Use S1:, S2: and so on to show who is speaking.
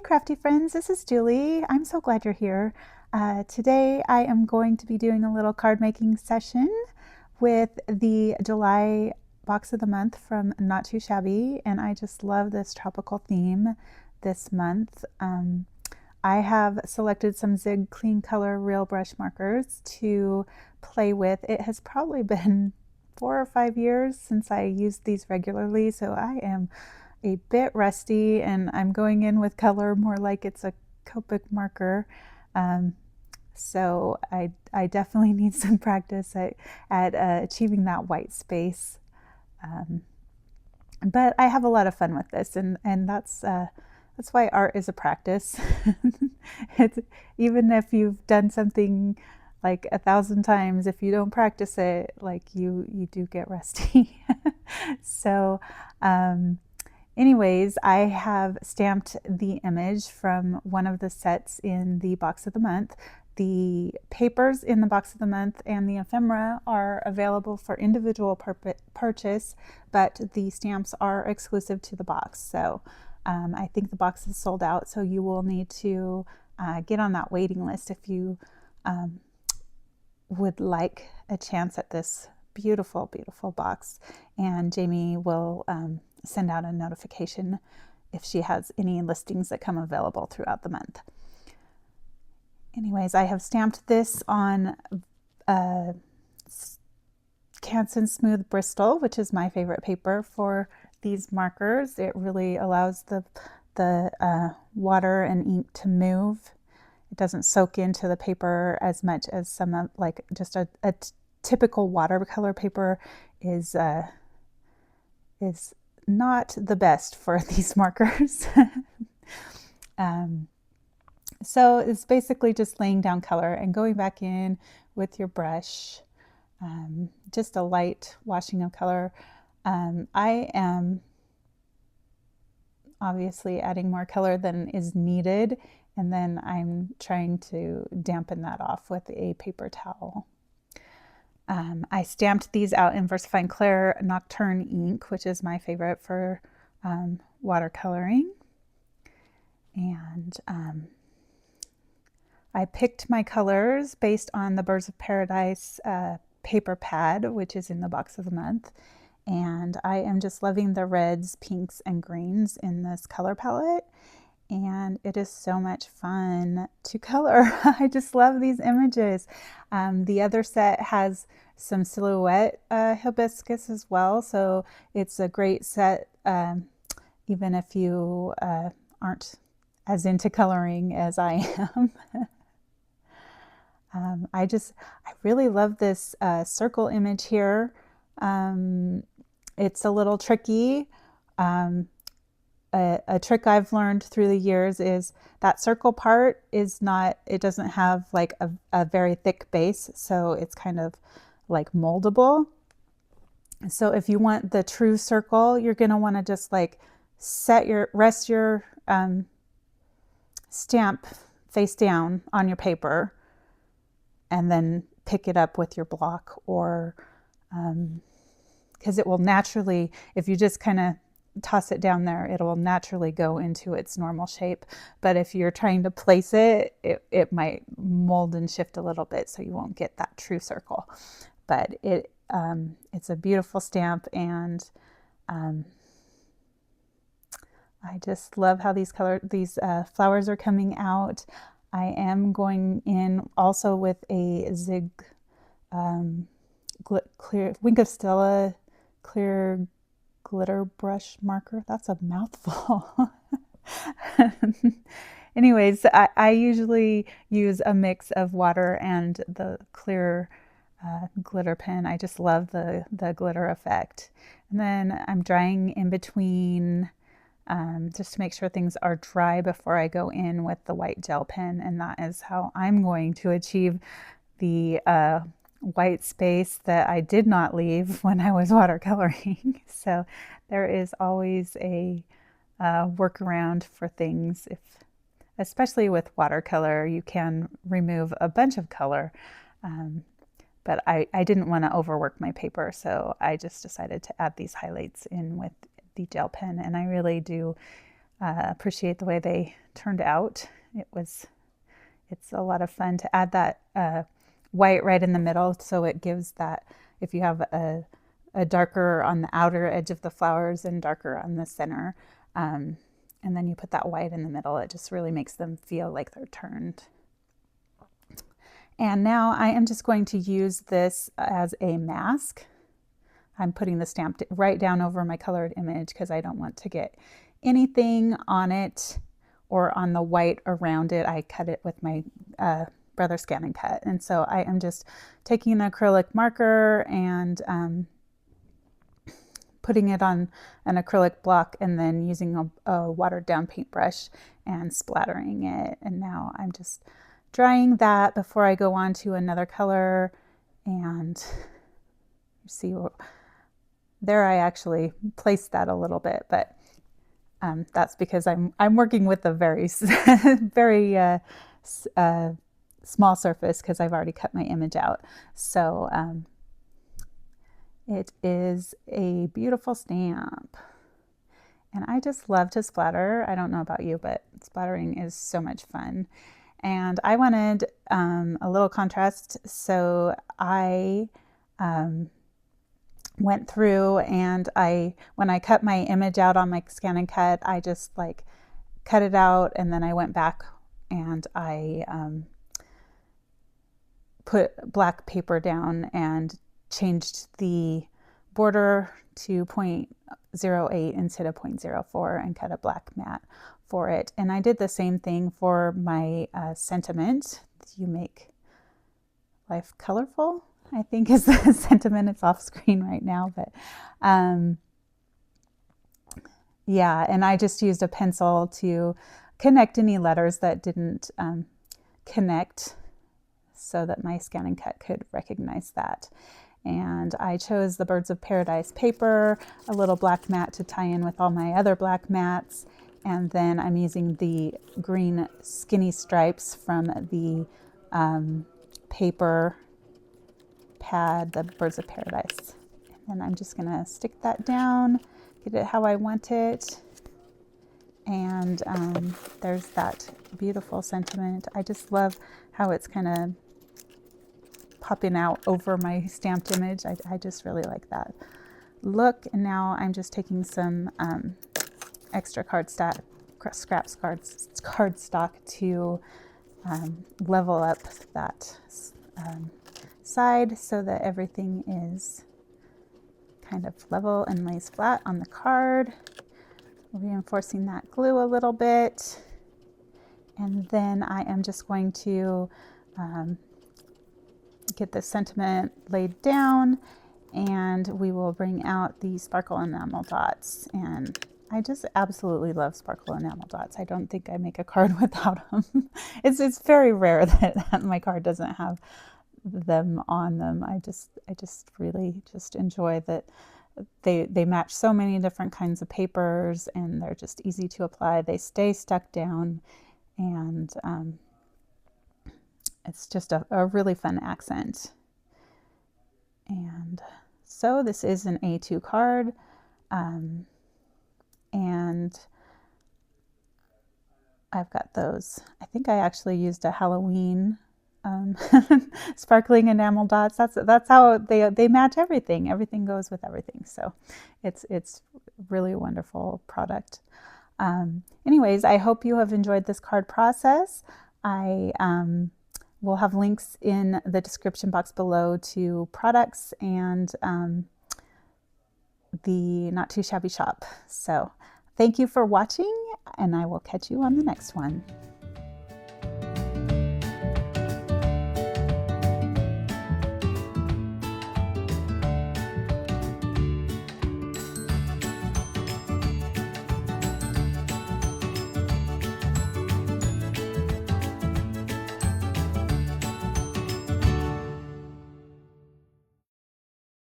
S1: crafty friends, this is Julie. I'm so glad you're here. Today I am going to be doing a little card making session with the July box of the month from Not Too Shabby, and I just love this tropical theme this month. I have selected some Zig Clean Color Real Brush markers to play with. It has probably been 4 or 5 years since I used these regularly, so I am a bit rusty and I'm going in with color more like it's a Copic marker. So I definitely need some practice at achieving that white space. But I have a lot of fun with this, and that's why art is a practice. It's, even if you've done something like 1,000 times, if you don't practice it, like you do get rusty. So anyways, I have stamped the image from one of the sets in the box of the month. The papers in the box of the month and the ephemera are available for individual purchase, but the stamps are exclusive to the box. So I think the box is sold out, so you will need to get on that waiting list if you would like a chance at this beautiful, beautiful box. And Jamie will send out a notification if she has any listings that come available throughout the month. Anyways, I have stamped this on Canson Smooth Bristol, which is my favorite paper for these markers. It really allows the water and ink to move. It doesn't soak into the paper as much as some of, like, just a typical watercolor paper is not the best for these markers. So it's basically just laying down color and going back in with your brush, just a light washing of color. I am obviously adding more color than is needed, and then I'm trying to dampen that off with a paper towel. I stamped these out in VersaFine Clair Nocturne ink, which is my favorite for watercoloring. And I picked my colors based on the Birds of Paradise paper pad, which is in the box of the month. And I am just loving the reds, pinks, and greens in this color palette. And it is so much fun to color. I just love these images. The other set has some silhouette hibiscus as well, so it's a great set even if you aren't as into coloring as I am. I really love this circle image here. It's a little tricky. A trick I've learned through the years is that circle part is not, it doesn't have like a very thick base, so it's kind of like moldable. So if you want the true circle, you're going to want to just like rest your stamp face down on your paper and then pick it up with your block, or because it will naturally, if you just kind of toss it down there, it will naturally go into its normal shape. But if you're trying to place it, it might mold and shift a little bit, so you won't get that true circle. But it's a beautiful stamp, and I just love how these flowers are coming out. I am going in also with a Zig clear Wink of Stella clear glitter brush marker. That's a mouthful. Anyways, I usually use a mix of water and the clear glitter pen. I just love the glitter effect. And then I'm drying in between just to make sure things are dry before I go in with the white gel pen, and that is how I'm going to achieve the white space that I did not leave when I was watercoloring. So there is always a workaround for things. Especially with watercolor, you can remove a bunch of color, but I didn't want to overwork my paper, so I just decided to add these highlights in with the gel pen, and I really do appreciate the way they turned out. It's a lot of fun to add that white right in the middle, so it gives that, if you have a darker on the outer edge of the flowers and darker on the center, and then you put that white in the middle, it just really makes them feel like they're turned. And now I am just going to use this as a mask. I'm putting the stamp right down over my colored image because I don't want to get anything on it or on the white around it. I cut it with my Brother Scan and Cut. And so I am just taking an acrylic marker and putting it on an acrylic block and then using a watered down paintbrush and splattering it. And now I'm just drying that before I go on to another color. And you see there I actually placed that a little bit, but that's because I'm working with a very very small surface because I've already cut my image out. So it is a beautiful stamp. And I just love to splatter. I don't know about you, but splattering is so much fun. And I wanted a little contrast, so I went through and when I cut my image out on my Scan and Cut, I just like cut it out, and then I went back and I put black paper down and changed the border to 0.08 instead of 0.04 and cut a black mat for it. And I did the same thing for my sentiment. You make life colorful, I think is the sentiment. It's off screen right now, but yeah, and I just used a pencil to connect any letters that didn't connect so that my Scan and Cut could recognize that. And I chose the Birds of Paradise paper, a little black mat to tie in with all my other black mats, and then I'm using the green skinny stripes from the paper pad, the Birds of Paradise. And I'm just gonna stick that down, get it how I want it. And there's that beautiful sentiment. I just love how it's kind of popping out over my stamped image. I just really like that look. And now I'm just taking some extra cardstock to level up that side so that everything is kind of level and lays flat on the card. Reinforcing that glue a little bit. And then I am just going to get the sentiment laid down, and we will bring out the sparkle enamel dots. And I just absolutely love sparkle enamel dots. I don't think I make a card without them. It's very rare that my card doesn't have them on them. I just really just enjoy that they match so many different kinds of papers, and they're just easy to apply. They stay stuck down, and it's just a really fun accent. And so this is an A2 card, and I've got those. I think I actually used a Halloween sparkling enamel dots. That's how they match everything. Everything goes with everything. So it's really a wonderful product. Anyways, I hope you have enjoyed this card process. We'll have links in the description box below to products and the Not Too Shabby shop. So thank you for watching, and I will catch you on the next one.